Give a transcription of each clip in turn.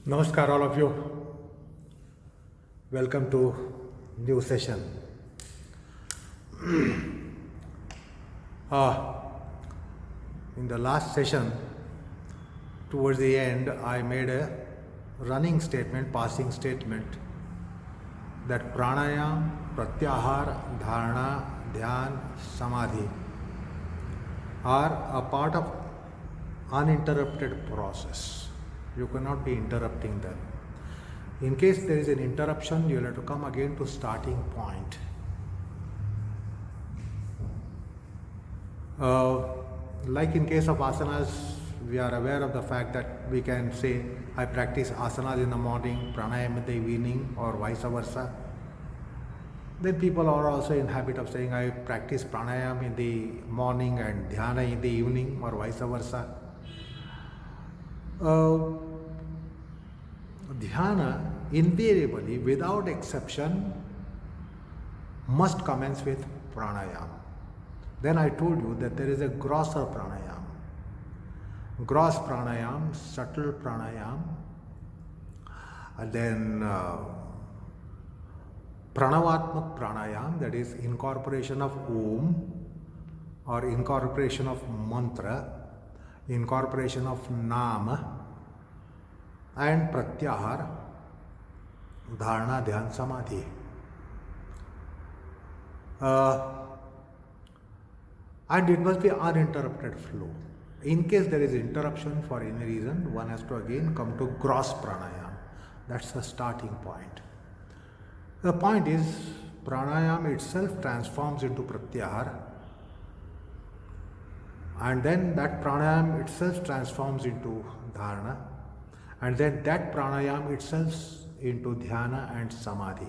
Namaskar, all of you. Welcome to new session. Uh, in the last session, towards the end, I made a running statement, passing statement, that pranayama, pratyahar, dharana, dhyan, samadhi are a part of uninterrupted process. You cannot be interrupting them. In case there is an interruption, you will have to come again to starting point. Like in case of asanas, we are aware of the fact that we can say, I practice asanas in the morning, pranayama in the evening, or vice versa. Then people are also in habit of saying, I practice pranayama in the morning and dhyana in the evening, or vice versa. Dhyana invariably, without exception, must commence with pranayama. Then I told you that there is a grosser pranayama. Gross pranayama, subtle pranayama, and then pranavatmak pranayama, that is incorporation of Om or incorporation of mantra, incorporation of nama, and pratyahar, dharana, dhyan, samadhi. And it must be uninterrupted flow. In case there is interruption for any reason, one has to again come to gross pranayama. That's the starting point. The point is, pranayama itself transforms into pratyahar, and then that pranayama itself transforms into dharana, and then that pranayama itself into dhyana and samadhi.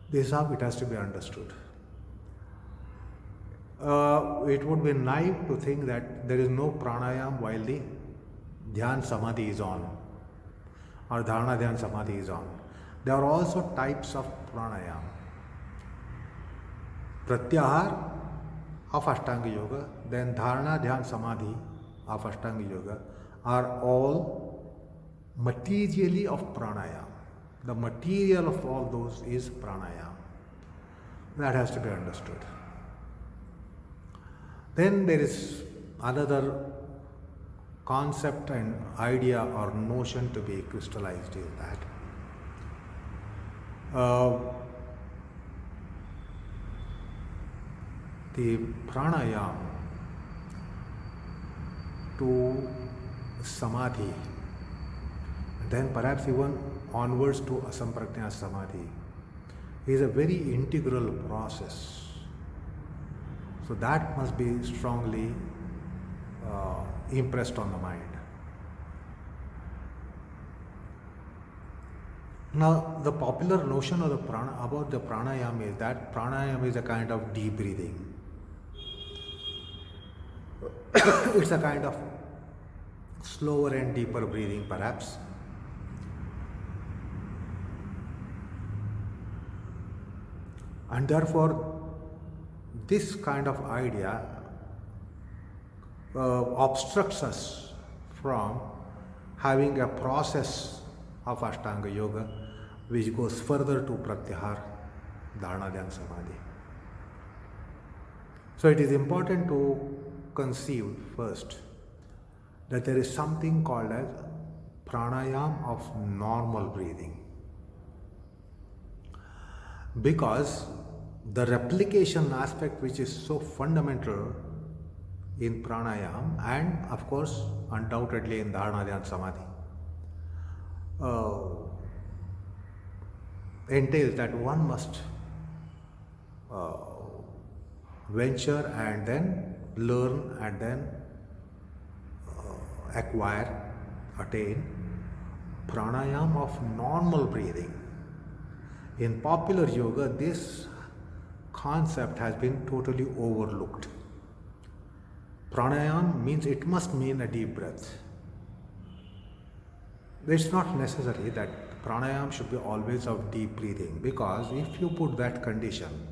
This is how it has to be understood. It would be naive to think that there is no pranayama while the dhyan samadhi is on, or dharana dhyan samadhi is on. There are also types of pranayama. Pratyahar of Ashtanga Yoga, then dharana dhyan samadhi of Ashtanga Yoga are all materially of pranayama. The material of all those is pranayama. That has to be understood. Then there is another concept and idea or notion to be crystallized, is that the pranayama to samadhi, then perhaps even onwards to asamprajña samadhi, is a very integral process. So that must be strongly impressed on the mind. Now, the popular notion of about the pranayama is that pranayama is a kind of deep breathing. It's a kind of slower and deeper breathing, perhaps. And therefore, this kind of idea obstructs us from having a process of Ashtanga Yoga which goes further to Pratyahar, Dharana, Dhyan, Samadhi. So it is important to conceive first that there is something called as pranayama of normal breathing, because the replication aspect, which is so fundamental in pranayama and of course undoubtedly in dharana, dhyan, samadhi, entails that one must venture and then learn and then acquire, attain pranayama of normal breathing. In popular yoga, this concept has been totally overlooked. Pranayama means, it must mean a deep breath. It's not necessary that pranayama should be always of deep breathing, because if you put that condition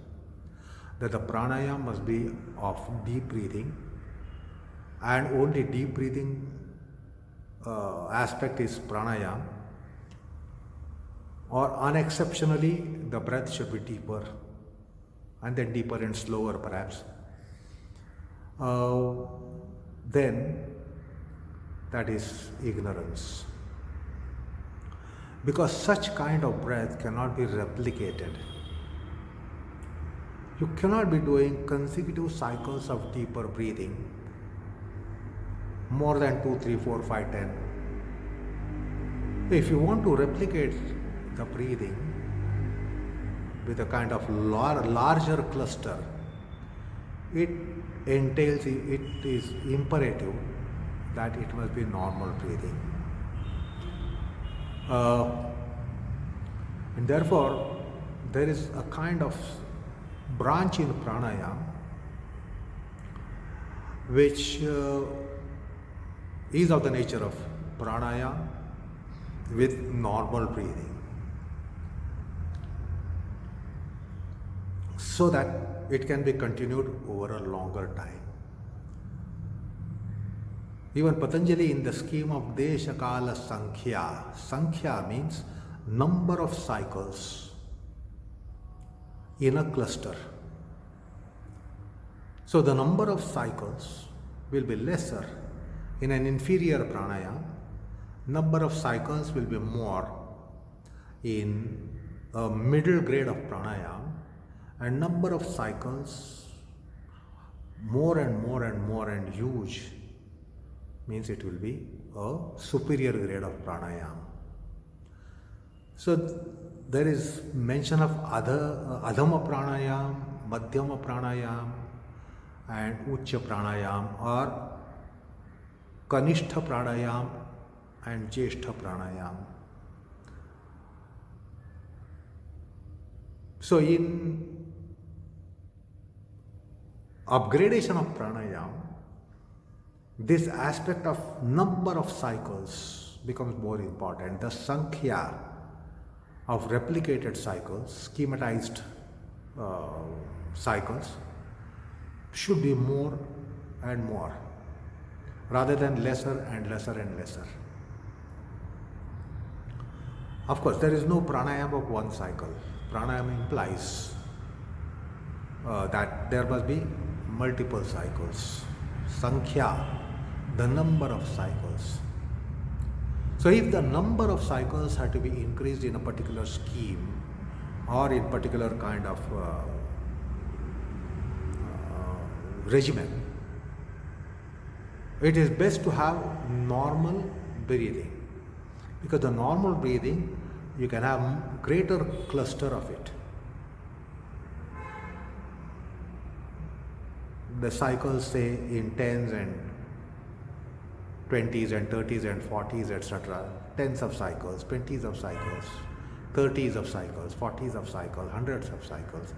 that the pranayama must be of deep breathing and only deep breathing aspect is pranayama, or unexceptionally the breath should be deeper and then deeper and slower perhaps, then that is ignorance. Because such kind of breath cannot be replicated. You cannot be doing consecutive cycles of deeper breathing more than 2, 3, 4, 5, 10. If you want to replicate the breathing with a kind of larger cluster, it entails, it is imperative that it must be normal breathing. And therefore, there is a kind of branch in pranayama which is of the nature of pranayama with normal breathing, so that it can be continued over a longer time. Even Patanjali, in the scheme of desha kala sankhya, sankhya means number of cycles in a cluster. So the number of cycles will be lesser in an inferior pranayama, number of cycles will be more in a middle grade of pranayama, and number of cycles more and more and more and huge means it will be a superior grade of pranayama. So there is mention of adhama pranayama, madhyama pranayama and ucha pranayama, or kanishtha pranayama and jeshtha pranayama. So in upgradation of pranayama, this aspect of number of cycles becomes more important. The sankhya of replicated cycles, schematized cycles, should be more and more rather than lesser and lesser and lesser. Of course, there is no pranayama of one cycle. Pranayama implies that there must be multiple cycles. Sankhya, the number of cycles. So if the number of cycles had to be increased in a particular scheme or in particular kind of regimen, it is best to have normal breathing, because the normal breathing you can have greater cluster of it. The cycles, say, in 10s and 20s and 30s and 40s, etc. 10s of cycles, 20s of cycles, 30s of cycles, 40s of cycles, hundreds of cycles.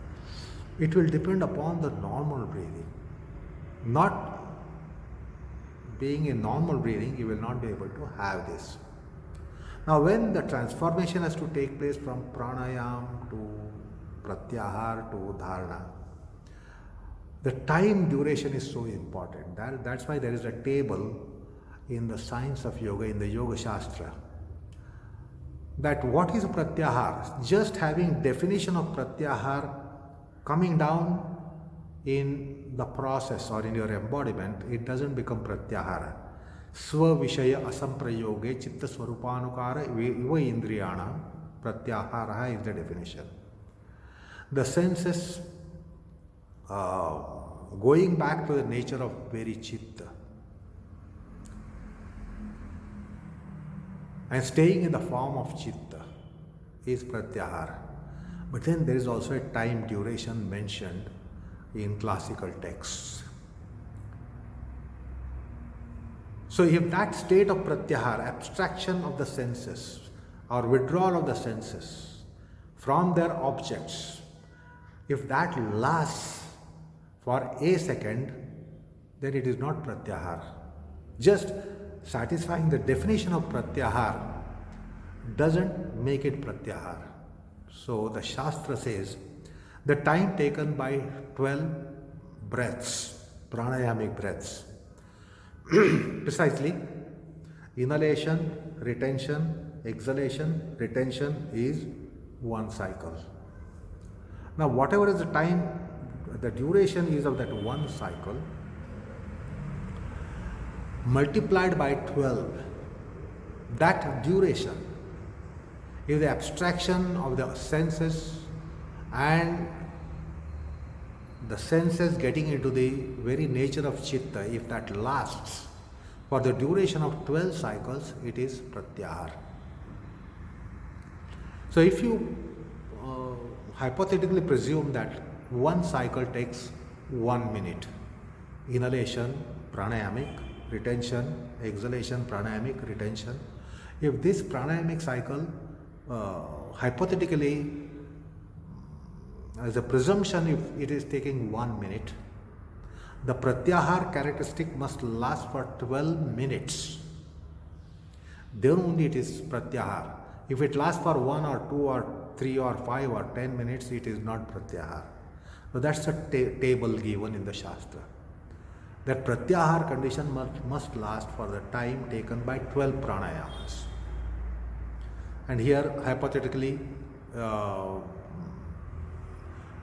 It will depend upon the normal breathing. Not being in normal breathing, you will not be able to have this. Now, when the transformation has to take place from pranayama to pratyahar to dharana, the time duration is so important. That's why there is a table in the science of yoga, in the Yoga Shastra, that what is pratyahar? Just having definition of pratyahar coming down in the process or in your embodiment, it doesn't become pratyahara. Swa vishaya asamprayoge chitta swarupanukara iva indriyana pratyahara is the definition. The senses going back to the nature of very chitta and staying in the form of chitta is pratyahara. But then there is also a time duration mentioned in classical texts. So if that state of pratyahara, abstraction of the senses or withdrawal of the senses from their objects, if that lasts for a second, then it is not pratyahara. Just satisfying the definition of pratyahara doesn't make it pratyahara. So the Shastra says the time taken by 12 breaths, pranayamic breaths, precisely inhalation, retention, exhalation, retention is one cycle. Now, whatever is the time, the duration is of that one cycle, multiplied by 12, that duration is the abstraction of the senses and the senses getting into the very nature of chitta. If that lasts for the duration of 12 cycles, it is pratyahar. So if you hypothetically presume that one cycle takes 1 minute, inhalation, pranayamic, retention, exhalation, pranayamic, retention. If this pranayamic cycle, hypothetically, as a presumption, if it is taking 1 minute, the pratyahar characteristic must last for 12 minutes. Then only it is pratyahar. If it lasts for 1 or 2 or 3 or 5 or 10 minutes, it is not pratyahar. So that's a table given in the Shastra. That pratyahar condition must last for the time taken by 12 pranayamas. And here, hypothetically,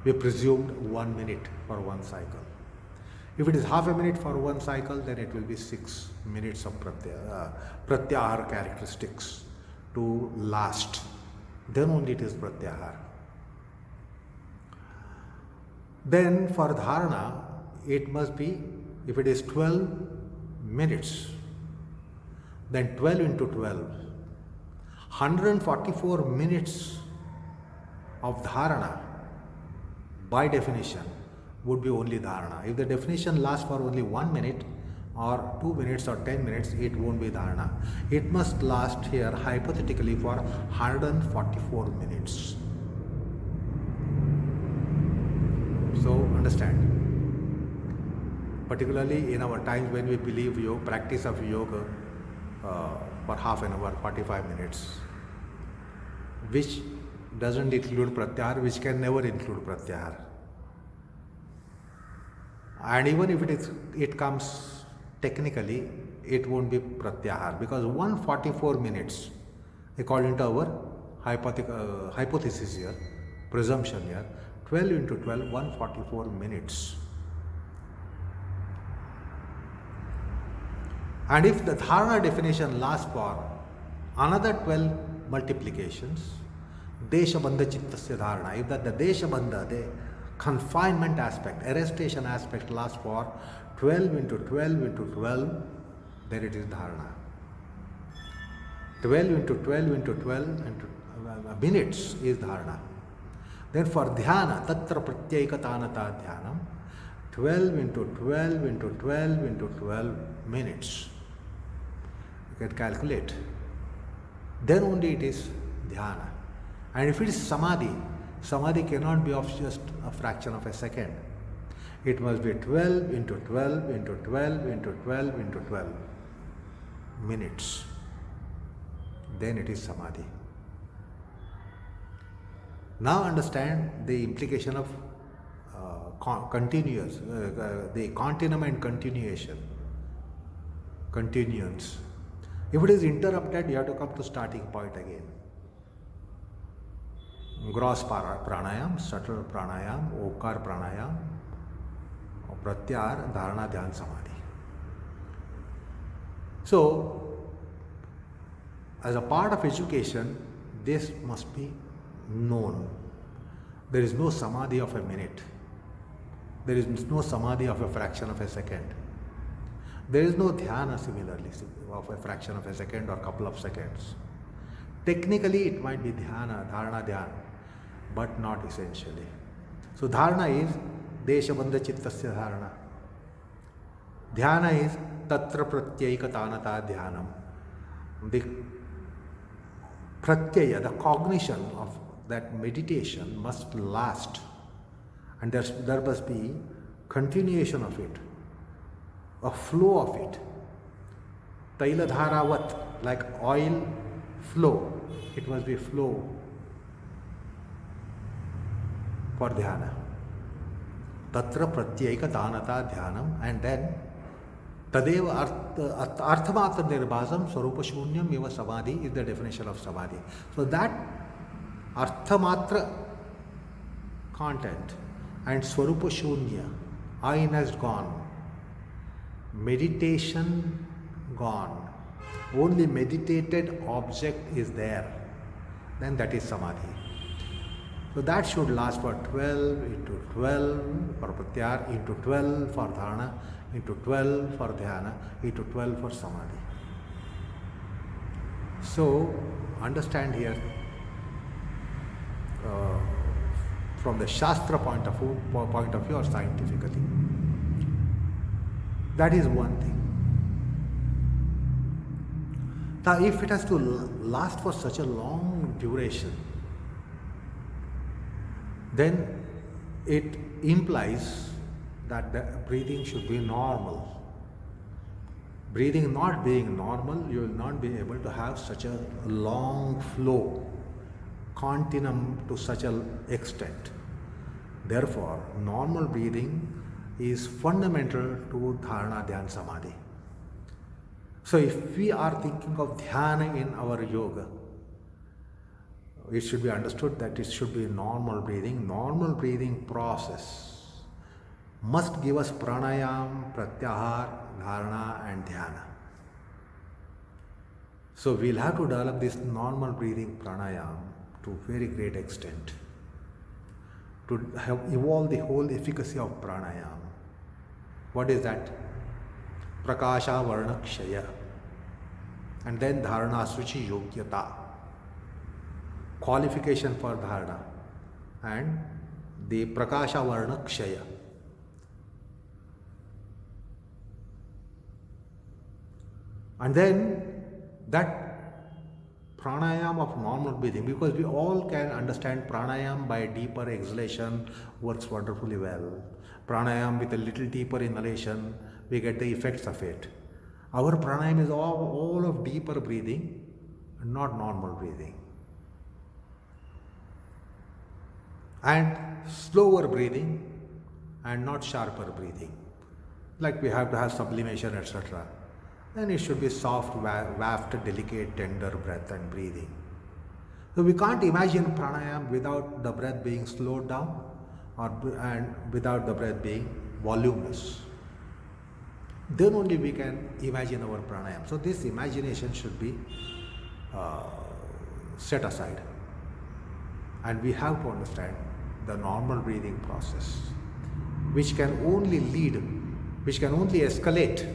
we presumed 1 minute for one cycle. If it is half a minute for one cycle, then it will be 6 minutes of pratyahar characteristics to last. Then only it is pratyahar. Then for dharana, it must be, if it is 12 minutes, then 12 into 12, 144 minutes of dharana, by definition, would be only dharana. If the definition lasts for only 1 minute or 2 minutes or 10 minutes, it won't be dharana. It must last here hypothetically for 144 minutes. So understand, particularly in our times when we believe practice of yoga for half an hour, 45 minutes, which doesn't include pratyahar, which can never include pratyahar. And even if it comes technically, it won't be pratyahar, because 144 minutes, according to our hypothesis here, presumption here, 12 into 12, 144 minutes. And if the dharana definition lasts for another 12 multiplications, deshabandha chittasya dharana, if that the deshabandha, the confinement aspect, arrestation aspect lasts for 12 into 12 into 12, then it is dharana. 12 into 12 into 12 into minutes is dharana. Then for dhyana, tatra pratyaikatanata dhyanam, 12 into 12 into 12 into 12 minutes. You can calculate. Then only it is dhyana. And if it is samadhi, samadhi cannot be of just a fraction of a second. It must be 12 into 12 into 12 into 12 into 12 minutes. Then it is samadhi. Now understand the implication of continuous, the continuum and continuation, continuance. If it is interrupted, you have to come to starting point again. Gross pranayam, subtle pranayam, okar pranayam, pratyahar, dharana, dhyan, samadhi. So, as a part of education, this must be known. There is no samadhi of a minute. There is no samadhi of a fraction of a second. There is no dhyana similarly of a fraction of a second or couple of seconds. Technically it might be dhyana, dharana, dhyan, but not essentially. So dharana is deshabandha chittasya dharana. Dhyana is tatra pratyaikatanata dhyanam. The pratyaya, the cognition of that meditation must last, and there must be continuation of it, a flow of it. Taila dharavat, like oil flow, it must be flow for dhyana. Tatra pratyaika dhanata dhyanam, and then tadeva arthamatra nirbhasam swarupa shunyam eva samadhi is the definition of samadhi. So that Arthamatra content and Swarupa Shunya, I-ness gone, meditation gone, only meditated object is there, then that is Samadhi. So that should last for 12 into 12 for pratya, into 12 for dharana, into 12 for dhyana, into 12 for Samadhi. So understand here, from the Shastra point of view or scientifically. That is one thing. Now, if it has to last for such a long duration, then it implies that the breathing should be normal. Breathing not being normal, you will not be able to have such a long flow, continuum to such an extent. Therefore, normal breathing is fundamental to dharana, dhyana, samadhi. So if we are thinking of dhyana in our yoga, it should be understood that it should be normal breathing. Normal breathing process must give us pranayama, pratyahara, dharana and dhyana. So we'll have to develop this normal breathing pranayama to a very great extent to have evolved the whole efficacy of pranayama. What is that? Prakasha varna kshaya, and then dharana suchi yogyata, qualification for dharana, and the prakasha varna kshaya. And then that pranayama of normal breathing, because we all can understand pranayama by deeper exhalation works wonderfully well. Pranayama with a little deeper inhalation, we get the effects of it. Our pranayama is all of deeper breathing and not normal breathing. And slower breathing and not sharper breathing. Like we have to have sublimation, etc. Then it should be soft, waft, delicate, tender breath and breathing. So we can't imagine pranayama without the breath being slowed down and without the breath being voluminous. Then only we can imagine our pranayama. So this imagination should be set aside. And we have to understand the normal breathing process, which can only lead, which can only escalate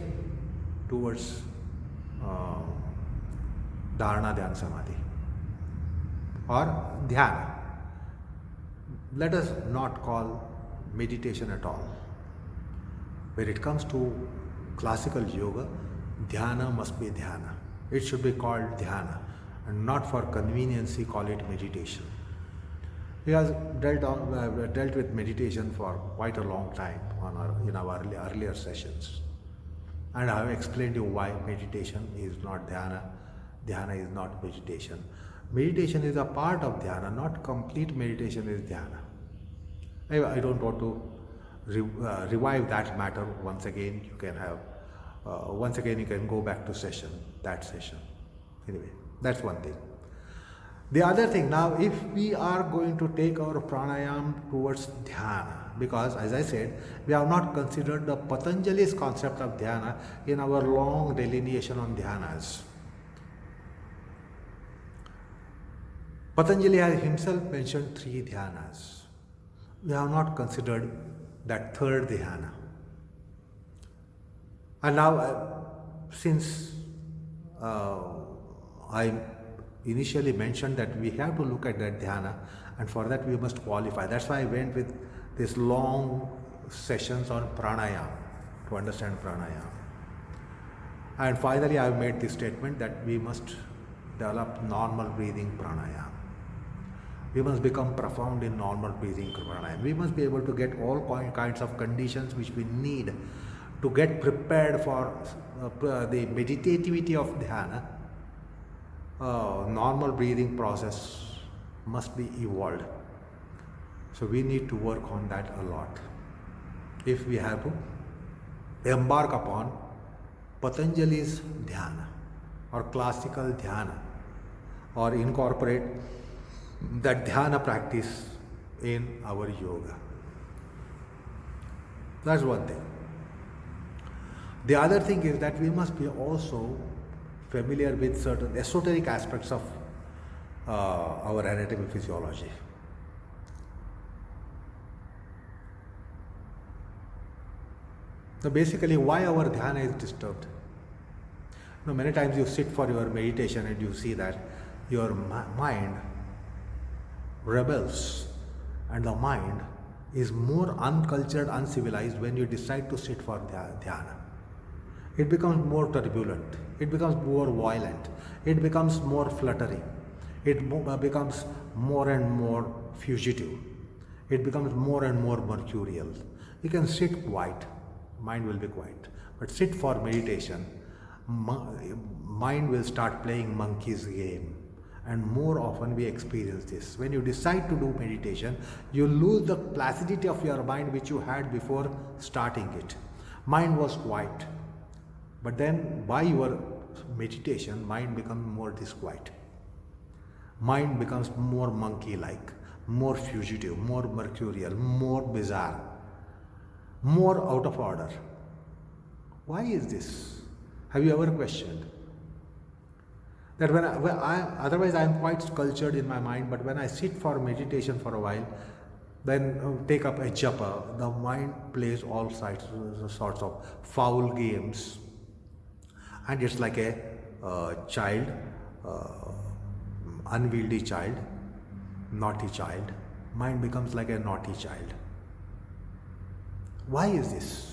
towards dharana, dhyana, samadhi or dhyana. Let us not call meditation at all. When it comes to classical yoga, dhyana must be dhyana. It should be called dhyana and not for conveniency call it meditation. We have dealt with meditation for quite a long time in our earlier sessions. And I have explained to you why meditation is not dhyana, dhyana is not meditation. Meditation is a part of dhyana, not complete meditation is dhyana. I don't want to revive that matter once again. You can have, once again you can go back to that session. Anyway, that's one thing. The other thing, now if we are going to take our pranayama towards dhyana, because as I said, we have not considered the Patanjali's concept of dhyana in our long delineation on dhyanas. Patanjali has himself mentioned 3 dhyanas. We have not considered that third dhyana. And now, since I initially mentioned that we have to look at that dhyana, and for that we must qualify. That's why I went with these long sessions on pranayama to understand pranayama. And finally I have made the statement that we must develop normal breathing pranayama. We must become profound in normal breathing pranayama. We must be able to get all kinds of conditions which we need to get prepared for the meditativity of dhyana. Normal breathing process must be evolved. So we need to work on that a lot if we have to embark upon Patanjali's dhyana or classical dhyana or incorporate that dhyana practice in our yoga. That's one thing. The other thing is that we must be also familiar with certain esoteric aspects of our anatomy physiology. So basically, why our dhyana is disturbed? Many times you sit for your meditation and you see that your mind rebels, and the mind is more uncultured, uncivilized when you decide to sit for dhyana. It becomes more turbulent, it becomes more violent, it becomes more fluttering, it becomes more and more fugitive, it becomes more and more mercurial. You can sit quiet, mind will be quiet, but sit for meditation, mind will start playing monkey's game. And more often we experience this. When you decide to do meditation, you lose the placidity of your mind which you had before starting it. Mind was quiet, but then by your meditation, mind becomes more disquiet. Mind becomes more monkey-like, more fugitive, more mercurial, more bizarre, more out of order. Why is this? Have you ever questioned? That otherwise I am quite cultured in my mind, but when I sit for meditation for a while, then take up a japa, the mind plays all sorts of foul games, and it's like a child, unwieldy child, naughty child. Mind becomes like a naughty child. Why is this?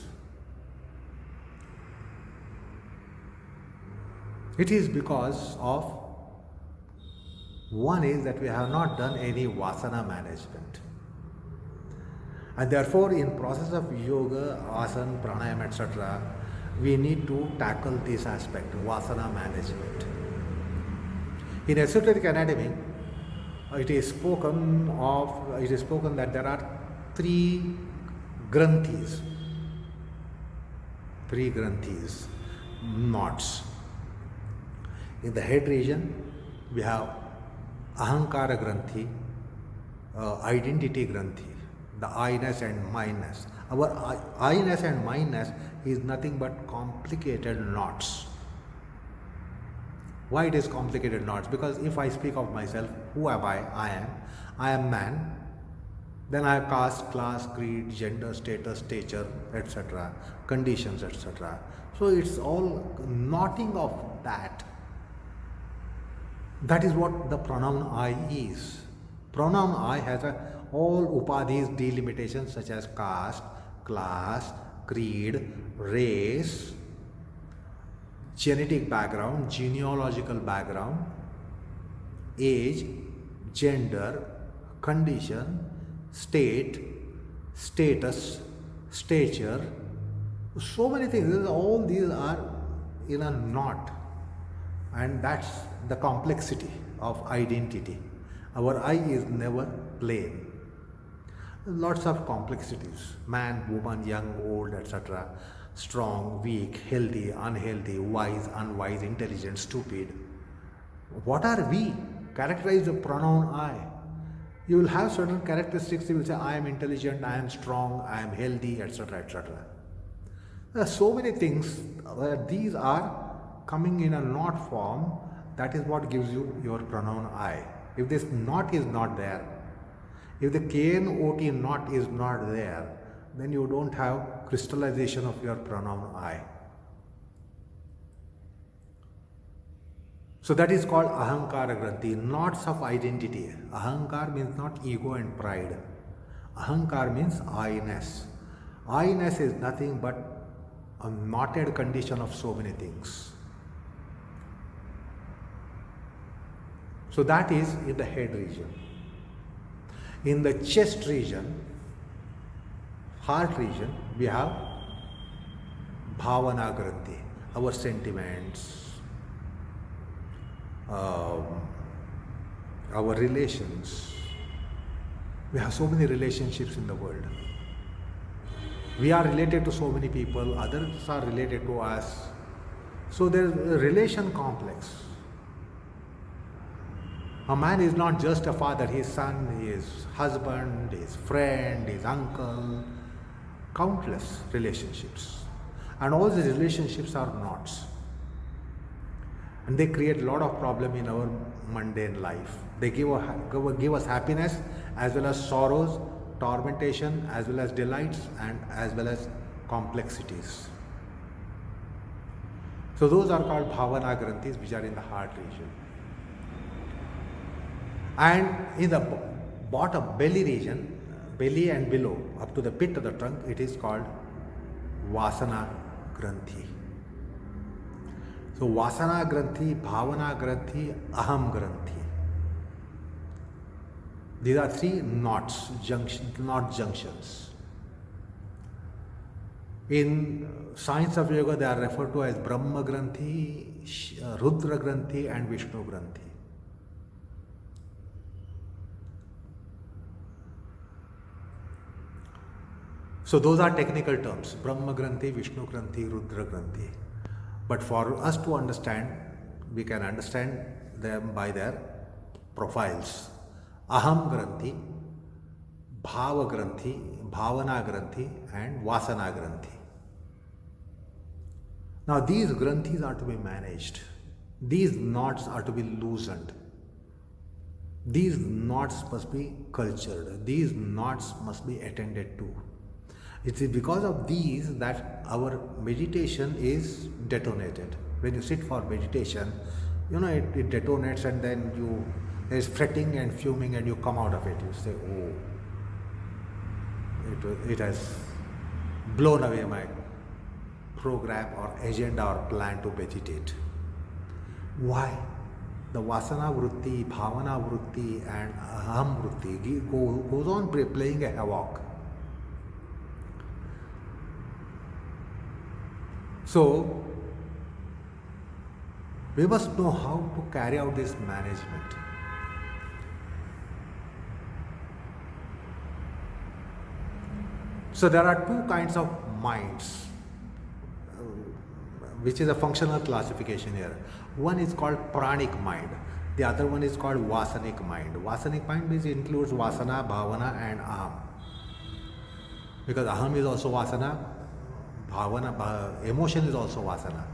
It is because of, one is that we have not done any vasana management. And therefore, in process of yoga, asana, pranayama, etc., we need to tackle this aspect, vasana management. In esoteric anatomy, it is spoken that there are three granthis, knots. In the head region, we have ahankara granthi, identity granthi, the I-ness and mine-ness. Our I-ness and mine-ness is nothing but complicated knots. Why it is complicated knots? Because if I speak of myself, who am I? I am man. Then I have caste, class, creed, gender, status, stature, etc., conditions, etc. So it's all knotting of that. That is what the pronoun I is. Pronoun I has all upadhis, delimitations such as caste, class, creed, race, genetic background, genealogical background, age, gender, condition, state, status, stature, so many things. All these are in a knot, and that's the complexity of identity. Our I is never plain. Lots of complexities: man, woman, young, old, etc., strong, weak, healthy, unhealthy, wise, unwise, intelligent, stupid. What are we? Characterize the pronoun I. You will have certain characteristics. You will say, I am intelligent, I am strong, I am healthy, etc., etc. There are so many things where these are coming in a knot form. That is what gives you your pronoun I. If this knot is not there, if the KNOT knot is not there, then you don't have crystallization of your pronoun I. So that is called ahankara granthi, knots of identity. Ahankar means not ego and pride. Ahankar means I-ness. I-ness is nothing but a knotted condition of so many things. So that is in the head region. In the chest region, heart region, we have bhavana granthi, our sentiments, our relations. We have so many relationships in the world. We are related to so many people, others are related to us. So there is a relation complex. A man is not just a father, his son, his husband, his friend, his uncle, countless relationships. And all these relationships are knots. And they create a lot of problem in our mundane life. They give us happiness as well as sorrows, tormentation as well as delights, and as well as complexities. So those are called bhavana granthis, which are in the heart region. And in the bottom belly region, belly and below, up to the pit of the trunk, it is called vasana granthi. So vasana granthi, bhavana granthi, aham granthi. These are three knots, knot junctions. In science of yoga, they are referred to as Brahma granthi, Rudra granthi, and Vishnu granthi. So those are technical terms, Brahma granthi, Vishnu granthi, Rudra granthi. But for us to understand, we can understand them by their profiles. Aham granthi, bhava granthi, bhavana granthi, and vasana granthi. Now these granthis are to be managed. These knots are to be loosened. These knots must be cultured. These knots must be attended to. It is because of these that our meditation is detonated. When you sit for meditation, it detonates, and then there is fretting and fuming, and you come out of it. You say, oh, it has blown away my program or agenda or plan to meditate. Why? The vasana vritti, bhavana vritti, and aham vritti goes on playing a havoc. So, we must know how to carry out this management. So, there are two kinds of minds, which is a functional classification here. One is called pranic mind. The other one is called vasanic mind. Vasanic mind includes vasana, bhavana, and aham. Because aham is also vasana, bhavana, emotion is also vasana.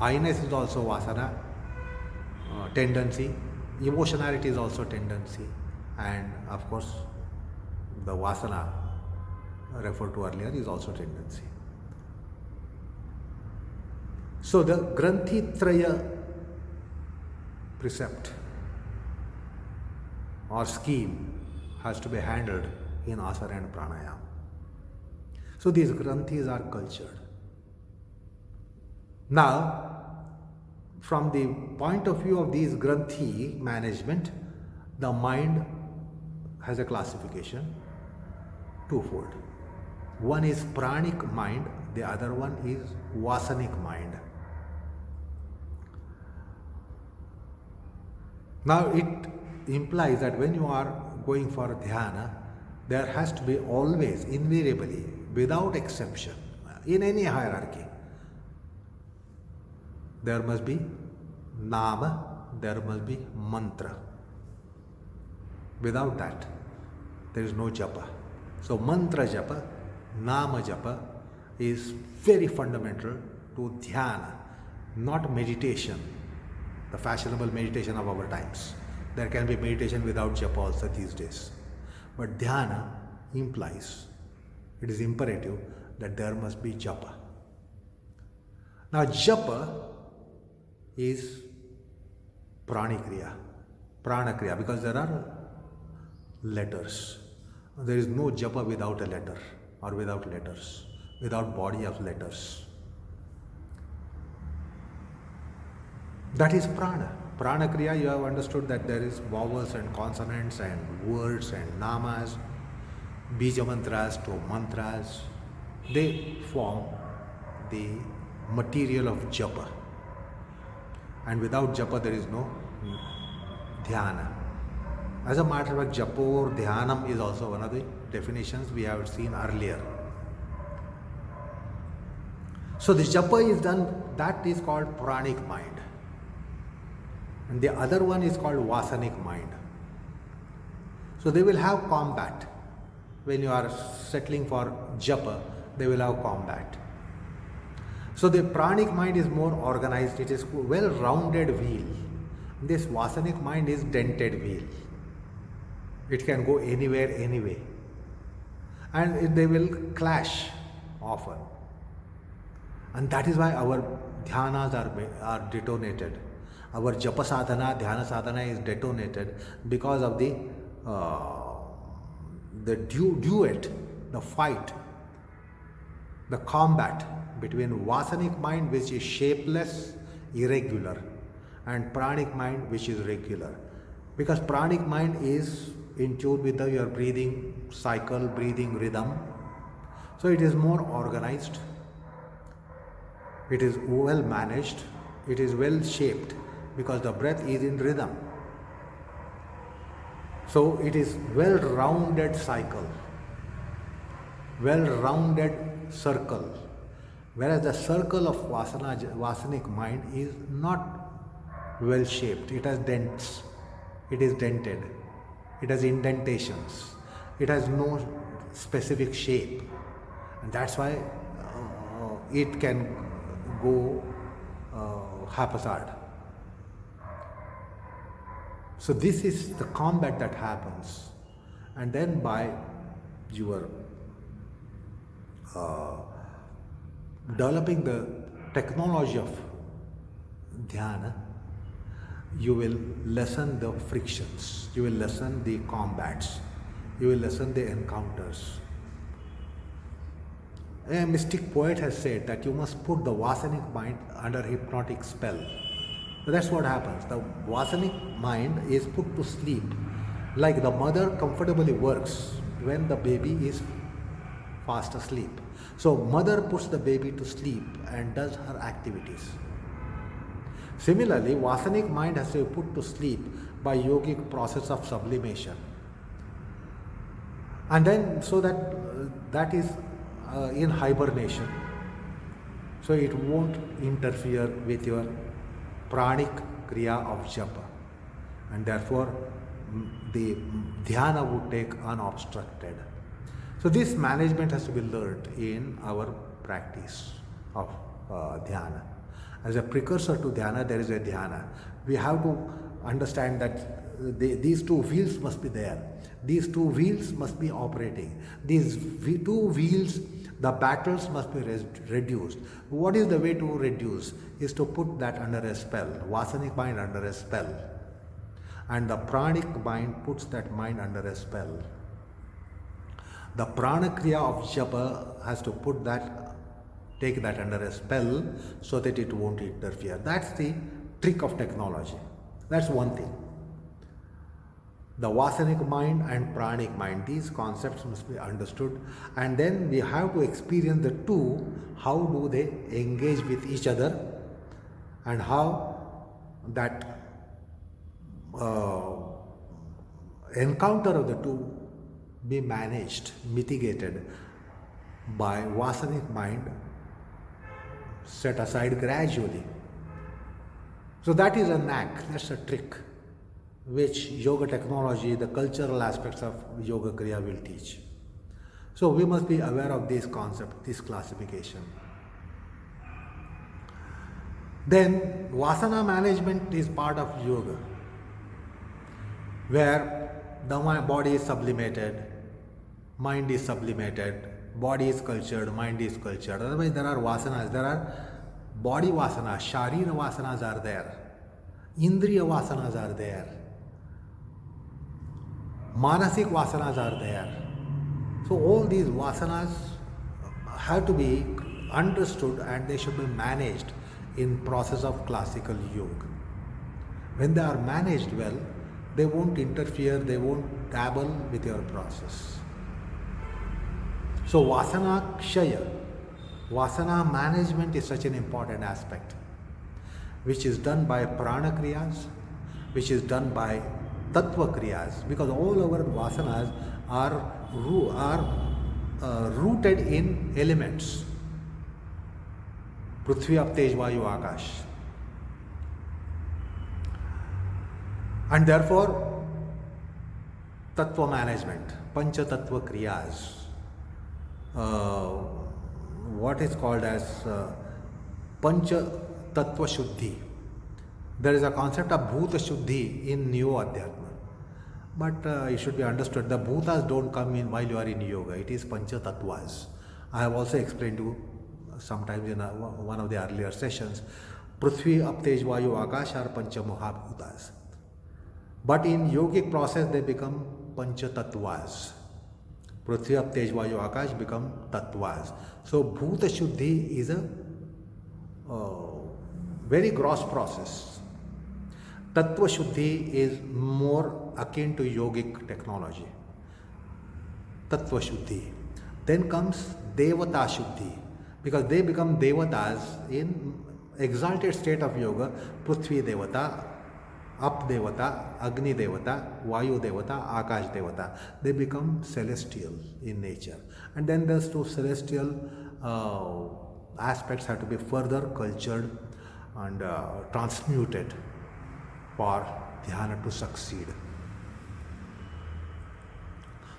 I-ness is also vasana, tendency. Emotionality is also tendency. And of course, the vasana referred to earlier is also tendency. So the Granthi Traya precept or scheme has to be handled in asana and pranayama. So these granthis are cultured. Now, from the point of view of these granthi management, the mind has a classification twofold. One is pranic mind, the other one is vasanic mind. Now it implies that when you are going for dhyana, there has to be always, invariably, without exception, in any hierarchy, there must be nama, there must be mantra. Without that, there is no japa. So mantra japa, nama japa is very fundamental to dhyana, not meditation, the fashionable meditation of our times. There can be meditation without japa also these days. But dhyana implies, it is imperative that there must be japa. Now japa is pranikriya, pranakriya, because there are letters. There is no japa without a letter or without letters, without body of letters. That is prana. Prana kriya, you have understood that there is vowels and consonants and words and namas, bija mantras to mantras. They form the material of japa. And without japa there is no dhyana. As a matter of fact, japa or dhyanam is also one of the definitions we have seen earlier. So the japa is done, that is called pranic mind. and the other one is called vasanic mind. So they will have combat. When you are settling for japa, they will have combat. So the pranic mind is more organized, it is well-rounded wheel. This vasanic mind is dented wheel. It can go anywhere, anyway. And they will clash often. And that is why our dhyanas are detonated. Our japa sadhana, dhyana sadhana is detonated because of the duet, the fight, the combat between vasanic mind, which is shapeless, irregular, and pranic mind, which is regular. Because pranic mind is in tune with your breathing cycle, breathing rhythm. So it is more organized, it is well managed, it is well shaped, because the breath is in rhythm. So it is well-rounded cycle, well-rounded circle, whereas the circle of vasanic mind is not well-shaped. It has dents, it is dented, it has indentations, it has no specific shape, and that's why it can go haphazard. So this is the combat that happens, and then by your developing the technology of dhyana, you will lessen the frictions, you will lessen the combats, you will lessen the encounters. A mystic poet has said that you must put the vasanic mind under hypnotic spell. So that's what happens. The vasanic mind is put to sleep, like the mother comfortably works when the baby is fast asleep. So mother puts the baby to sleep and does her activities. Similarly, vasanic mind has to be put to sleep by yogic process of sublimation. And then so that is in hibernation. So it won't interfere with your pranic kriya of japa, and therefore the dhyana would take unobstructed. So this management has to be learned in our practice of dhyana. As a precursor to dhyana, there is a dhyana. We have to understand that these two wheels must be there. These two wheels must be operating. These two wheels, the battles must be reduced. What is the way to reduce? Is to put that under a spell, vasanic mind under a spell. And the pranic mind puts that mind under a spell. The prana kriya of japa has to take that under a spell so that it won't interfere. That's the trick of technology. That's one thing. The vasanic mind and pranic mind, these concepts must be understood, and then we have to experience the two. How do they engage with each other, and how that encounter of the two be managed, mitigated by vasanic mind set aside gradually. So that is a knack, that's a trick which yoga technology, the cultural aspects of yoga kriya will teach. So we must be aware of this concept, this classification. Then vasana management is part of yoga, where the body is sublimated, mind is sublimated, body is cultured, mind is cultured. Otherwise there are vasanas, there are body vasanas, sharira vasanas are there, indriya vasanas are there, manasik vasanas are there. So all these vasanas have to be understood and they should be managed in process of classical yoga. When they are managed well, they won't interfere, they won't dabble with your process. So vasana kshaya, vasana management is such an important aspect, which is done by prana kriyas, which is done by tattva kriyas, because all our vasanas are rooted in elements. Prithvi, Ap, Tej, Vayu, Akash. And therefore, tattva management, pancha tattva kriyas, what is called as pancha tattva shuddhi. There is a concept of bhuta shuddhi in Neo Adhyatma. But it should be understood, the bhutas don't come in while you are in yoga, it is pancha tattvas. I have also explained to you sometimes in one of the earlier sessions, Prithvi, Aptej, Vayu, Akash are pancha mahabhutas. But in yogic process they become pancha tattvas. Prithvi, Aptej, Vayu, Akash become tattvas. So bhuta shuddhi is a very gross process. Tattva Shuddhi is more akin to yogic technology. Tattva Shuddhi. Then comes Devata Shuddhi, because they become Devatas in exalted state of yoga. Prithvi Devata, Ap Devata, Agni Devata, Vayu Devata, Akash Devata. They become celestial in nature. And then those two celestial aspects have to be further cultured and transmuted for dhyana to succeed.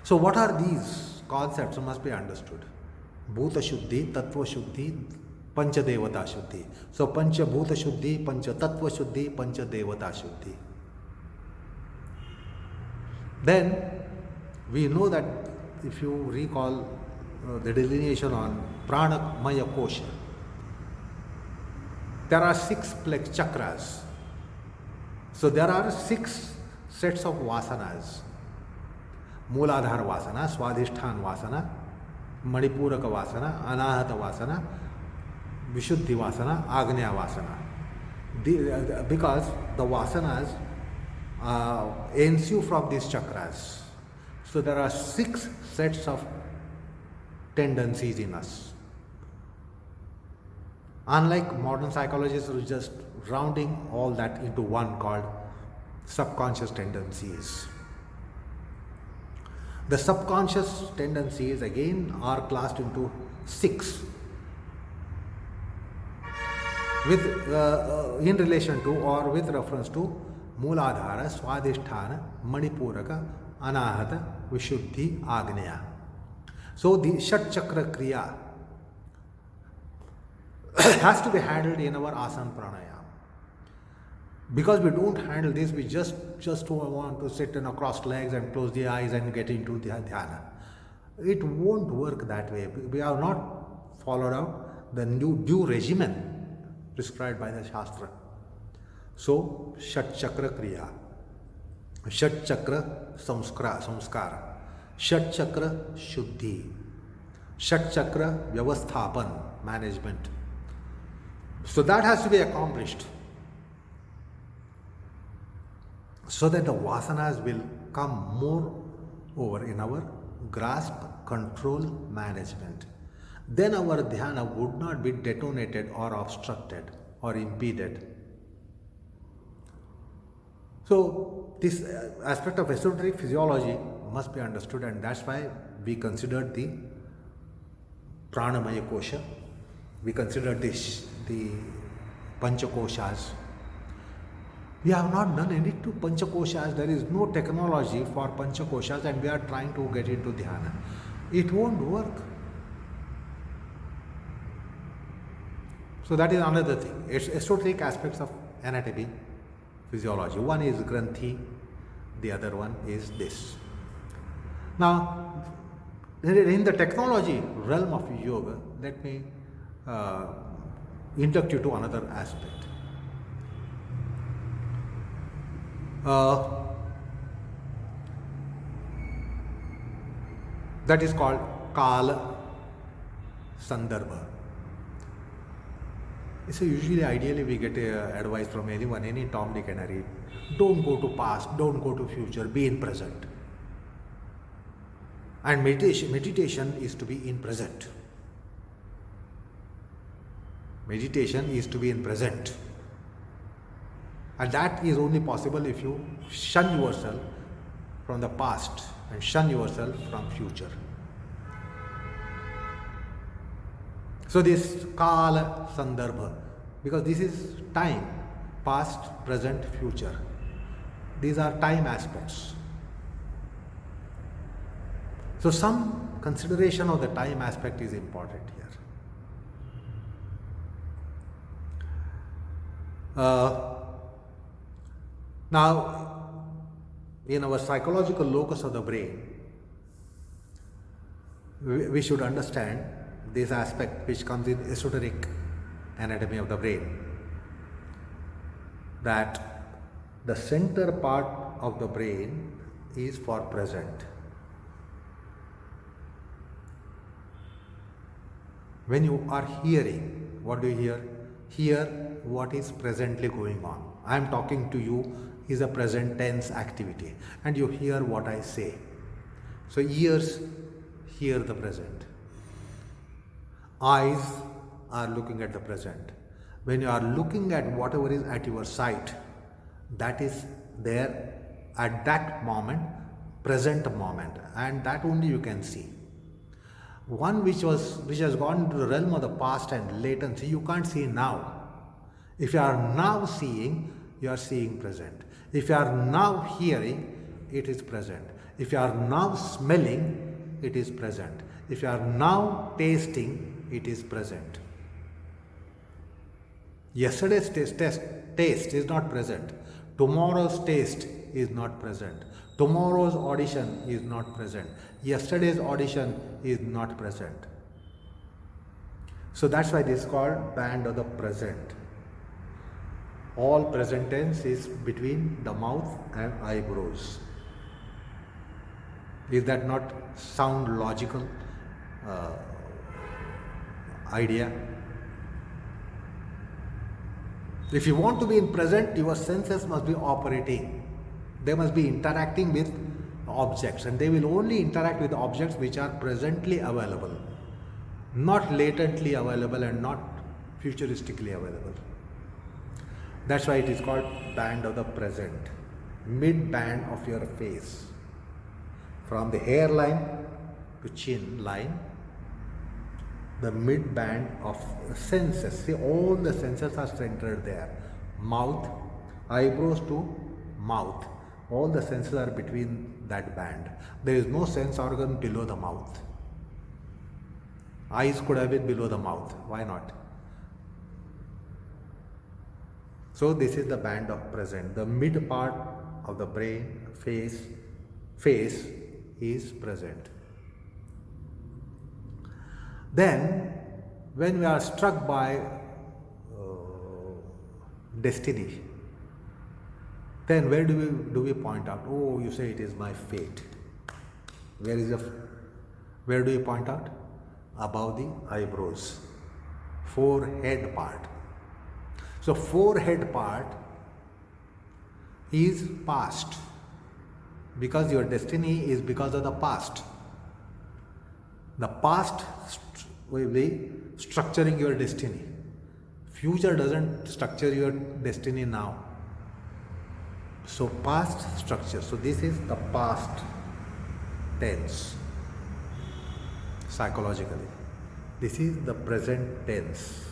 So what are these concepts must be understood? Bhuta Shuddhi, Tattva Shuddhi, Pancha Devata Shuddhi. So Pancha Bhuta Shuddhi, Pancha Tattva Shuddhi, Pancha Devata Shuddhi. Then we know that if you recall the delineation on Pranamaya Kosha, there are 6 chakras. So there are 6 sets of vasanas. Mooladhara vasana, Swadhisthana vasana, Manipuraka vasana, Anahata vasana, Vishuddhi vasana, Agnya vasana. Because the vasanas ensue from these chakras. So there are 6 sets of tendencies in us. Unlike modern psychologists who are just rounding all that into one called subconscious tendencies. The subconscious tendencies again are classed into 6 with in relation to or with reference to Mooladhara, Swadhisthana, Manipuraka, Anahata, Vishuddhi, Agnya. So the Shat Chakra Kriya has to be handled in our asana pranayama. Because we don't handle this, we just want to sit in a crossed legs and close the eyes and get into the dhyana. It won't work that way. We have not followed out the due regimen prescribed by the Shastra. So, Shat Chakra Kriya, Shat Chakra Samskara, Shat Chakra Shuddhi, Shat Chakra Vyavasthapan, management. So that has to be accomplished, so that the vasanas will come more over in our grasp, control, management. Then our dhyana would not be detonated or obstructed or impeded. So this aspect of esoteric physiology must be understood, and that's why we considered the Pranamaya Kosha, we considered the Panchakoshas. We have not done any to Panchakoshas. There is no technology for Panchakoshas, and we are trying to get into dhyana. It won't work. So that is another thing. It's esoteric aspects of anatomy, physiology. One is Granthi, the other one is this. Now, in the technology realm of yoga, let me induct you to another aspect. That is called Kala Sandarbha. So usually, ideally, we get advice from anyone, any Tom, Dick and Harry. Don't go to past, don't go to future, be in present. And meditation is to be in present. Meditation is to be in present. And that is only possible if you shun yourself from the past and shun yourself from future. So this Kala Sandarbha, because this is time, past, present, future. These are time aspects. So some consideration of the time aspect is important here. Now, in our psychological locus of the brain, we should understand this aspect which comes in esoteric anatomy of the brain, that the center part of the brain is for present. When you are hearing, what do you hear? Hear what is presently going on. I am talking to you is a present tense activity, and you hear what I say. So ears hear the present. Eyes are looking at the present. When you are looking at whatever is at your sight, that is there at that moment, present moment, and that only you can see. One which has gone into the realm of the past and latency, you can't see now. If you are now seeing, you are seeing present. If you are now hearing, it is present. If you are now smelling, it is present. If you are now tasting, it is present. Yesterday's taste is not present. Tomorrow's taste is not present. Tomorrow's audition is not present. Yesterday's audition is not present. So that's why this is called band of the present. All present tense is between the mouth and eyebrows. Is that not sound logical idea? If you want to be in present, your senses must be operating. They must be interacting with objects, and they will only interact with objects which are presently available, not latently available and not futuristically available. That's why it is called band of the present, mid band of your face, from the hairline to chin line, the mid band of senses. See, all the senses are centered there. Mouth, eyebrows to mouth. All the senses are between that band. There is no sense organ below the mouth. Eyes could have been below the mouth. Why not? So this is the band of present. The mid part of the brain, face is present. Then, when we are struck by destiny, then where do we point out? Oh, you say it is my fate. Where do you point out? Above the eyebrows, forehead part. So forehead part is past, because your destiny is because of the past. The past will be structuring your destiny. Future doesn't structure your destiny now. So past structure. So this is the past tense psychologically. This is the present tense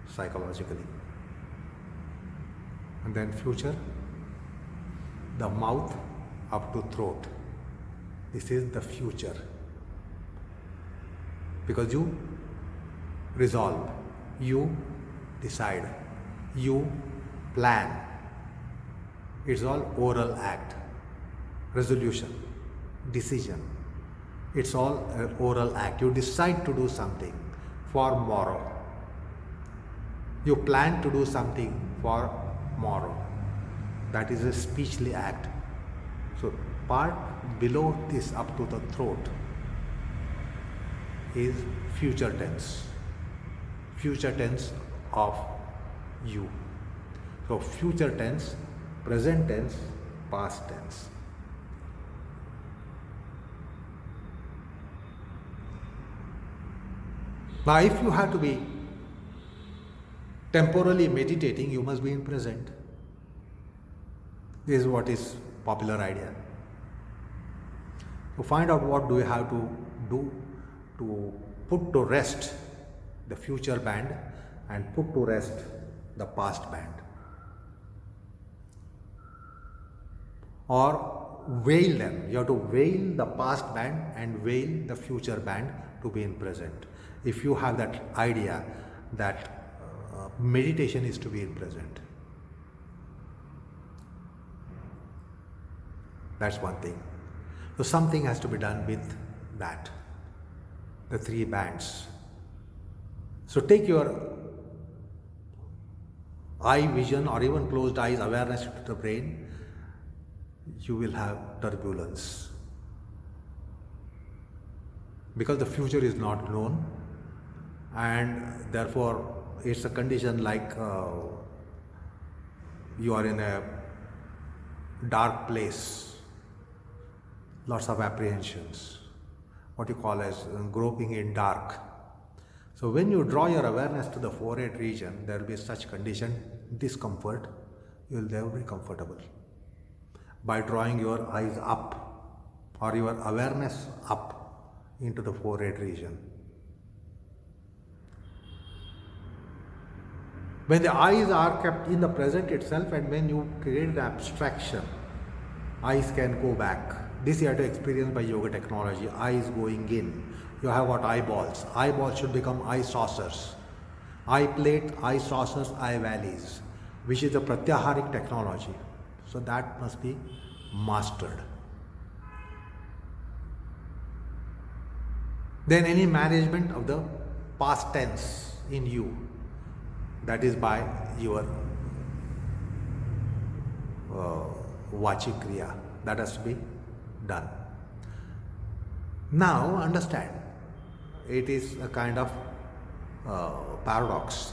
psychologically. And then future, the mouth up to throat. This is the future. Because you resolve, you decide, you plan. It's all oral act, resolution, decision. It's all an oral act. You decide to do something for tomorrow. You plan to do something for tomorrow. That is a speechly act. So part below this up to the throat is future tense of you. So future tense, present tense, past tense. Now if you have to be temporally meditating, you must be in present. This is what is popular idea. To find out what do you have to do to put to rest the future band and put to rest the past band. or veil them. You have to veil the past band and veil the future band to be in present. If you have that idea that meditation is to be in present. That's one thing. So something has to be done with that, the three bands. So take your eye vision or even closed eyes awareness to the brain, you will have turbulence. Because the future is not known, and therefore it's a condition like you are in a dark place, lots of apprehensions, what you call as groping in dark. So when you draw your awareness to the forehead region, there will be such condition, discomfort, you will never be comfortable. By drawing your eyes up or your awareness up into the forehead region. When the eyes are kept in the present itself, and when you create the abstraction, eyes can go back. This you have to experience by yoga technology. Eyes going in. You have what? Eyeballs. Eyeballs should become eye saucers. Eye plate, eye saucers, eye valleys, which is the pratyaharic technology. So that must be mastered. Then any management of the past tense in you, that is by your vachik khya, that has to be done. Now understand, it is a kind of paradox.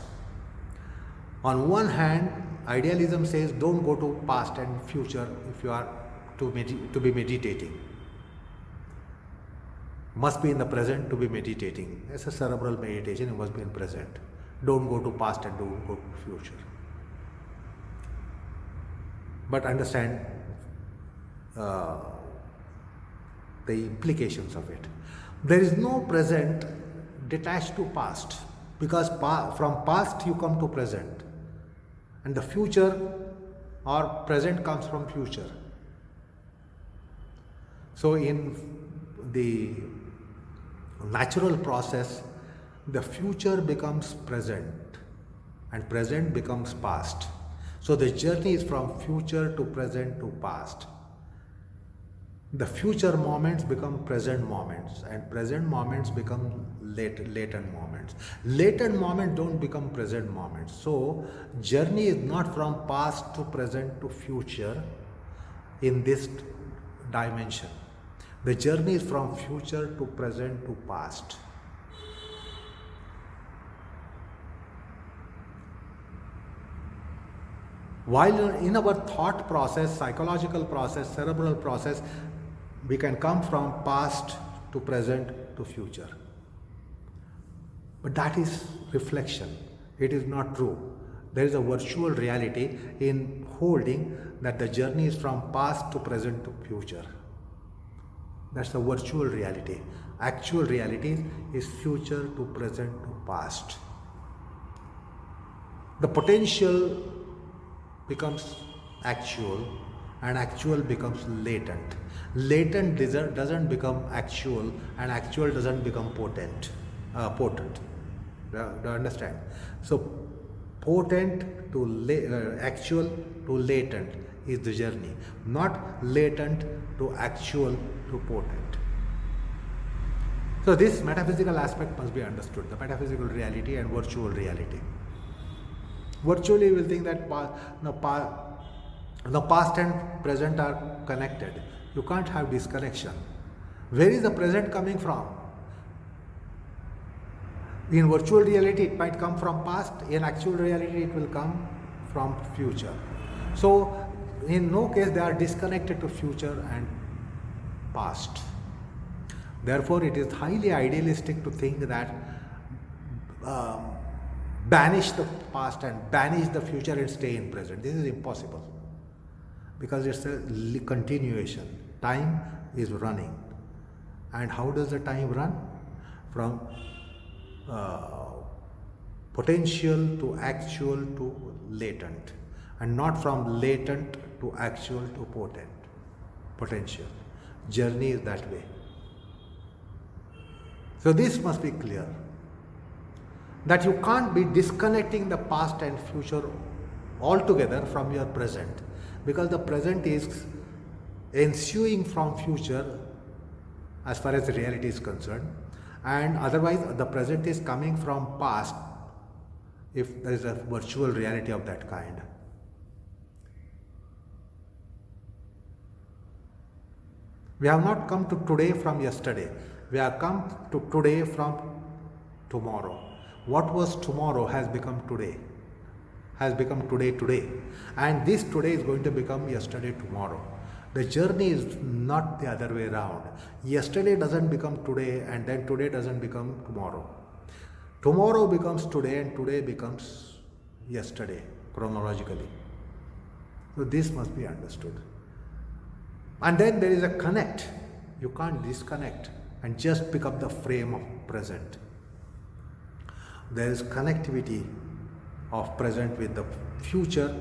On one hand, idealism says don't go to past and future if you are to be meditating. Must be in the present to be meditating. It's a cerebral meditation, you must be in present. Don't go to past and don't go to future. But understand the implications of it. There is no present detached to past, because from past you come to present, and the future or present comes from future. So in the natural process, the future becomes present and present becomes past. So the journey is from future to present to past. The future moments become present moments, and present moments become latent moments. Latent moments don't become present moments. So journey is not from past to present to future in this dimension. The journey is from future to present to past. While in our thought process, psychological process, cerebral process, we can come from past to present to future. But that is reflection. It is not true. There is a virtual reality in holding that the journey is from past to present to future. That's the virtual reality. Actual reality is future to present to past. The potential becomes actual, and actual becomes latent. Latent doesn't become actual, and actual doesn't become potent. Do you understand? So potent to actual to latent is the journey, not latent to actual to potent. So this metaphysical aspect must be understood, the metaphysical reality and virtual reality. Virtually you will think that the past and present are connected. You can't have disconnection. Where is the present coming from? In virtual reality it might come from past, in actual reality it will come from future. So in no case they are disconnected to future and past. Therefore it is highly idealistic to think that banish the past and banish the future and stay in present. This is impossible, because it's a continuation. Time is running. And how does the time run? From potential to actual to latent, and not from latent to actual to potent. potential. Journey is that way. So this must be clear, that you can't be disconnecting the past and future altogether from your present, because the present is ensuing from future as far as the reality is concerned, and otherwise the present is coming from past if there is a virtual reality of that kind. We have not come to today from yesterday. We have come to today from tomorrow. What was tomorrow has become today. Has become today. And this today is going to become yesterday tomorrow. The journey is not the other way around. Yesterday doesn't become today, and then today doesn't become tomorrow. Tomorrow becomes today, and today becomes yesterday, chronologically. So this must be understood. And then there is a connect. You can't disconnect and just pick up the frame of present. There is connectivity of present with the future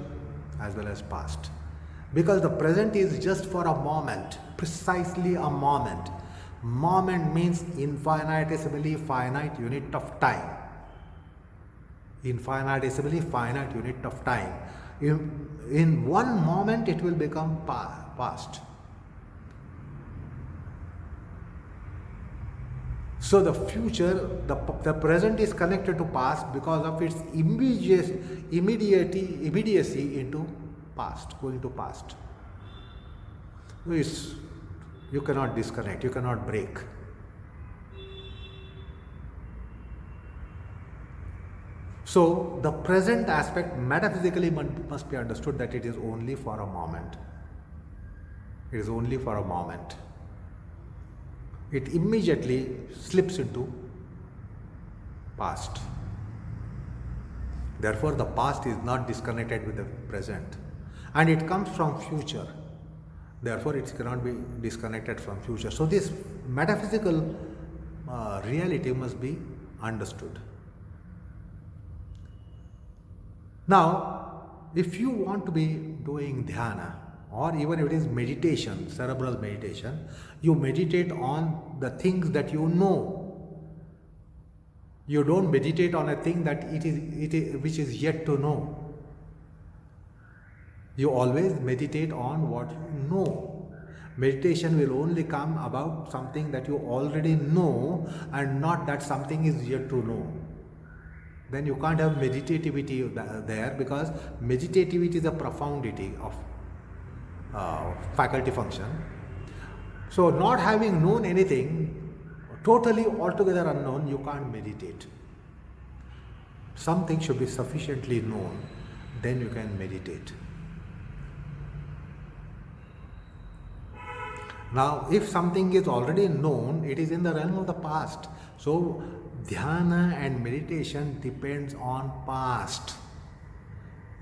as well as past. Because the present is just for a moment, precisely a moment. Moment means infinitesimally finite unit of time. Infinitesimally finite unit of time. In one moment it will become past. So the future, the present is connected to past because of its immediacy into past, going to past. You cannot disconnect, you cannot break. So the present aspect metaphysically must be understood that it is only for a moment. It is only for a moment. It immediately slips into past. Therefore, the past is not disconnected with the present. And it comes from future. Therefore, it cannot be disconnected from future. So this metaphysical reality must be understood. Now, if you want to be doing dhyana, or even if it is meditation, cerebral meditation, you meditate on the things that you know. You don't meditate on a thing that which is yet to know. You always meditate on what you know. Meditation will only come about something that you already know and not that something is yet to know. Then you can't have meditativity there, because meditativity is a profundity of faculty function. So not having known anything, totally altogether unknown, you can't meditate. Something should be sufficiently known, then you can meditate. Now, if something is already known, it is in the realm of the past. So dhyana and meditation depends on past.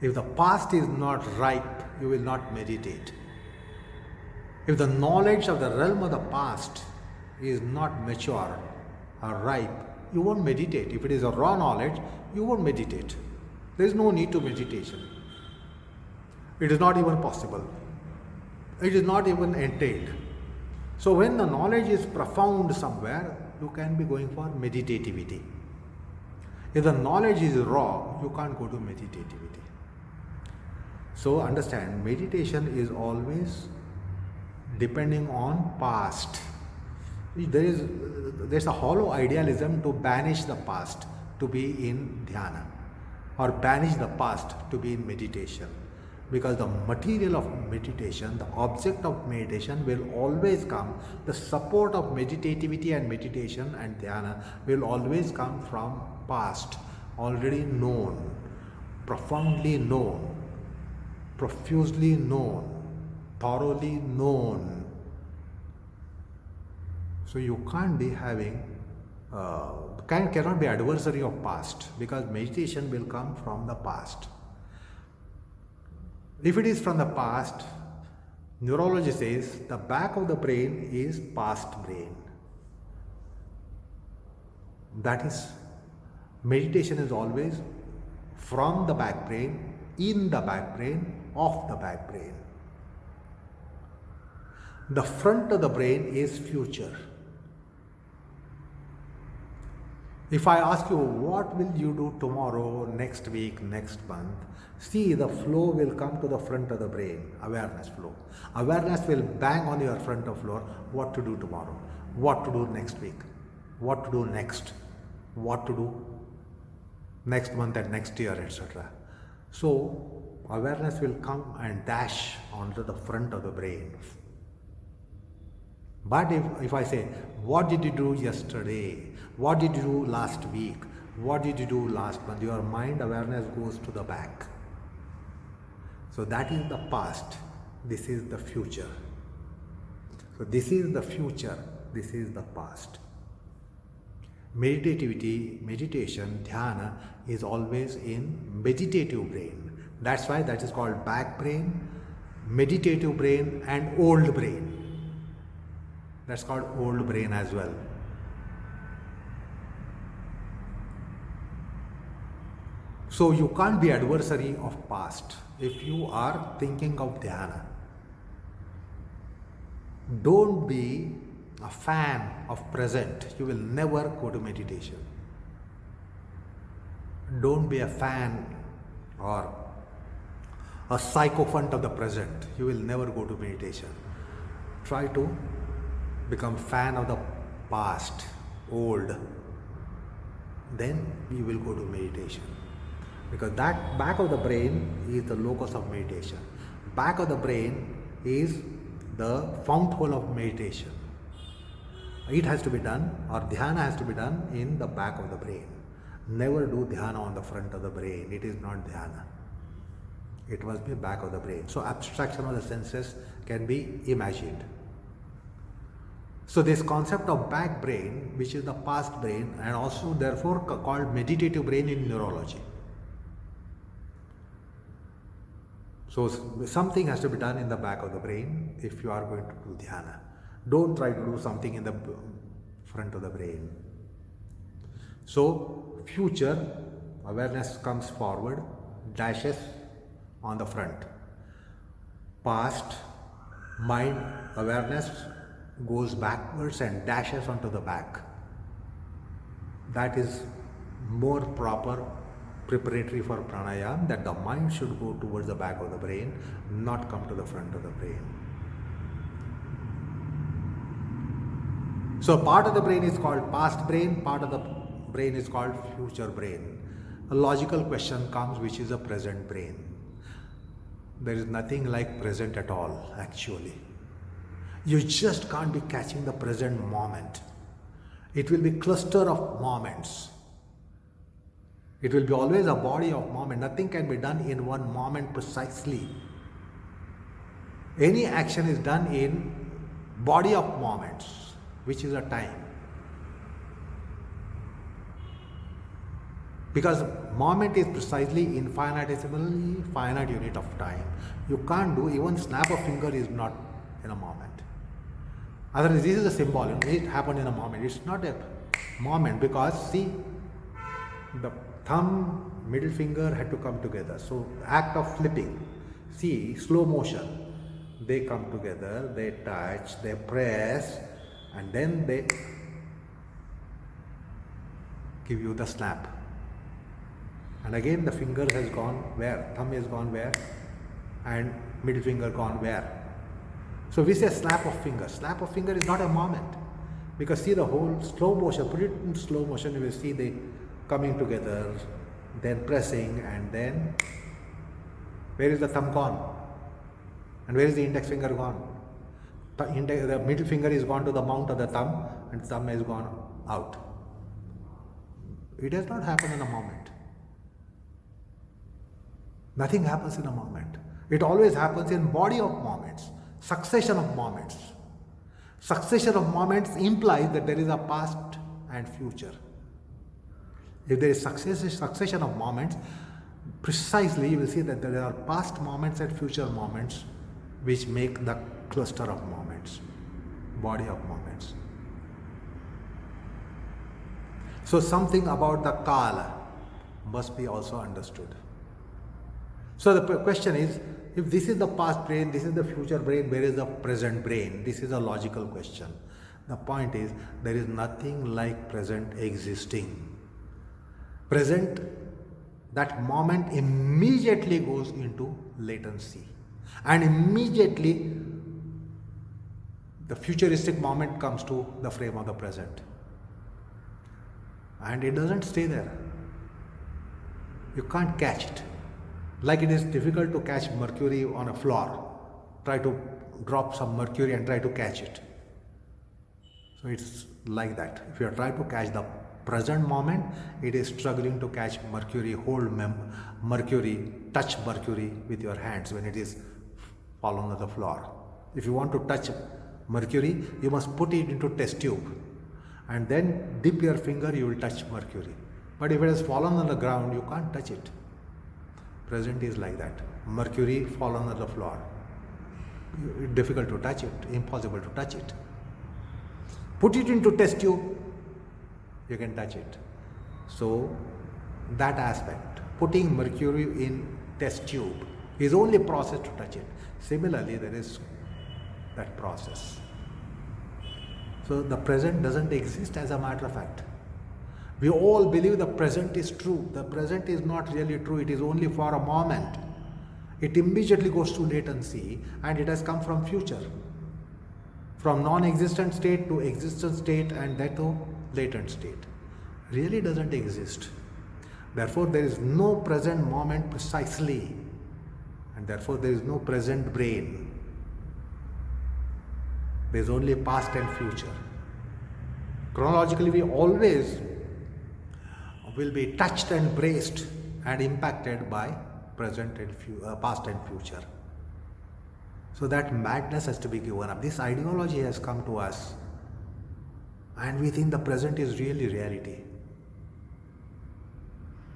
If the past is not ripe, you will not meditate. If the knowledge of the realm of the past is not mature or ripe, you won't meditate. If it is a raw knowledge, you won't meditate. There is no need to meditation. It is not even possible. It is not even entailed. So when the knowledge is profound somewhere, you can be going for meditativity. If the knowledge is raw, you can't go to meditativity. So understand, meditation is always depending on past. There's a hollow idealism to banish the past to be in dhyana, or banish the past to be in meditation. Because the material of meditation, the object of meditation will always come, the support of meditativity and meditation and dhyana will always come from past, already known, profoundly known, profusely known, thoroughly known. So you can't be having, cannot be adversary of past, because meditation will come from the past. If it is from the past, neurology says the back of the brain is past brain. That is, meditation is always from the back brain, in the back brain, of the back brain. The front of the brain is future. If I ask you, what will you do tomorrow, next week, next month? See, the flow will come to the front of the brain, awareness flow. Awareness will bang on your front of floor, what to do tomorrow, what to do next week, what to do next, what to do next month and next year, etc. So, awareness will come and dash onto the front of the brain. But if I say, what did you do yesterday? What did you do last week? What did you do last month? Your mind awareness goes to the back. So that is the past. This is the future. So this is the future. This is the past. Meditation, dhyana is always in meditative brain. That's why that is called back brain, meditative brain and old brain. That's called old brain as well. So you can't be adversary of past if you are thinking of dhyana. Don't be a fan of present. You will never go to meditation. Don't be a fan or a sycophant of the present. You will never go to meditation. Try to become fan of the past, old. Then you will go to meditation. Because that back of the brain is the locus of meditation. Back of the brain is the fount hole of meditation. It has to be done, or dhyana has to be done in the back of the brain. Never do dhyana on the front of the brain. It is not dhyana. It must be back of the brain. So abstraction of the senses can be imagined. So this concept of back brain, which is the past brain, and also therefore called meditative brain in neurology. So something has to be done in the back of the brain if you are going to do dhyana. Don't try to do something in the front of the brain. So future awareness comes forward, dashes on the front. Past mind awareness goes backwards and dashes onto the back. That is more proper preparatory for pranayama, that the mind should go towards the back of the brain, not come to the front of the brain. So part of the brain is called past brain, part of the brain is called future brain. A logical question comes, which is a present brain? There is nothing like present at all, actually. You just can't be catching the present moment. It will be cluster of moments. It will be always a body of moment. Nothing can be done in one moment precisely. Any action is done in body of moments, which is a time. Because moment is precisely infinitesimally finite unit of time. You can't do, even snap of finger is not in a moment. Otherwise, this is a symbol. It happened in a moment. It's not a moment, because see, the thumb, middle finger had to come together. So act of flipping, see, slow motion. They come together, they touch, they press, and then they give you the snap. And again the finger has gone where? Thumb has gone where? And middle finger gone where? So we say snap of finger. Snap of finger is not a moment. Because see the whole slow motion, put it in slow motion, you will see they coming together, then pressing, and then where is the thumb gone? And where is the index finger gone? The middle finger is gone to the mount of the thumb, and thumb has gone out. It does not happen in a moment. Nothing happens in a moment. It always happens in body of moments, succession of moments. Succession of moments implies that there is a past and future. If there is succession of moments, precisely you will see that there are past moments and future moments which make the cluster of moments, body of moments. So something about the kala must be also understood. So the question is If this is the past brain, this is the future brain, where is the present brain? This is a logical question. The point is, there is nothing like present existing. Present, that moment immediately goes into latency. And immediately, the futuristic moment comes to the frame of the present. And it doesn't stay there. You can't catch it. Like it is difficult to catch mercury on a floor. Try to drop some mercury and try to catch it. So it's like that. If you try to catch the present moment, it is struggling to catch mercury, hold mercury, touch mercury with your hands when it is fallen on the floor. If you want to touch mercury, you must put it into test tube and then dip your finger, you will touch mercury. But if it has fallen on the ground, you can't touch it. Present is like that. Mercury fallen on the floor. It's difficult to touch it, impossible to touch it. Put it into test tube, you can touch it. So that aspect, putting mercury in test tube, is only process to touch it. Similarly, there is that process. So the present doesn't exist as a matter of fact. We all believe the present is true. The present is not really true. It is only for a moment. It immediately goes to latency and it has come from future. From non-existent state to existent state and that to latent state. Really doesn't exist. Therefore, there is no present moment precisely. And therefore, there is no present brain. There is only past and future. Chronologically, we always will be touched and braced and impacted by present and past and future. So that madness has to be given up. This ideology has come to us and we think the present is really reality.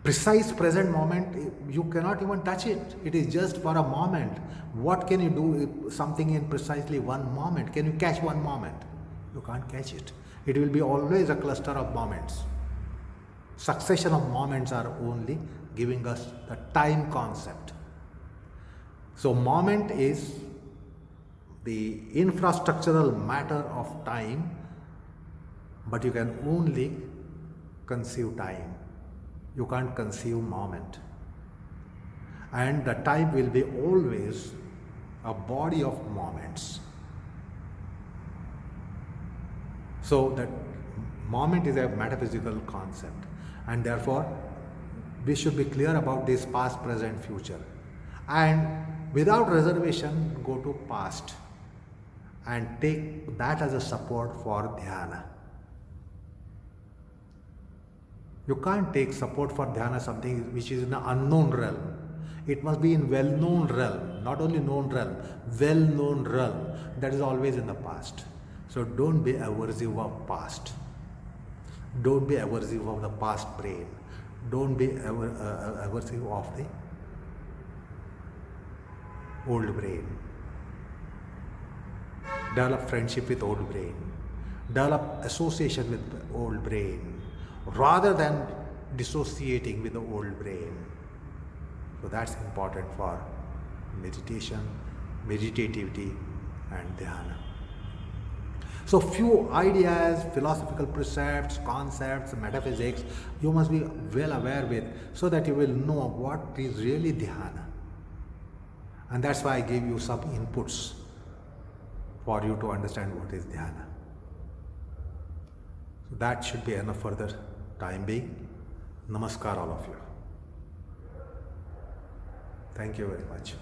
Precise present moment, you cannot even touch it. It is just for a moment. What can you do with something in precisely one moment? Can you catch one moment? You can't catch it. It will be always a cluster of moments. Succession of moments are only giving us the time concept. So moment is the infrastructural matter of time, but you can only conceive time. You can't conceive moment. And the time will be always a body of moments. So that moment is a metaphysical concept. And therefore, we should be clear about this past, present, future. And without reservation, go to past and take that as a support for dhyana. You can't take support for dhyana something which is in an unknown realm. It must be in well-known realm, not only known realm, well-known realm that is always in the past. So don't be aversive of past. Don't be aversive of the past brain. Don't be aversive of the old brain. Develop friendship with old brain. Develop association with the old brain rather than dissociating with the old brain. So that's important for meditation, meditativity and dhyana. So few ideas, philosophical precepts, concepts, metaphysics, you must be well aware with so that you will know what is really dhyana. And that's why I gave you some inputs for you to understand what is dhyana. So that should be enough for the time being. Namaskar all of you. Thank you very much.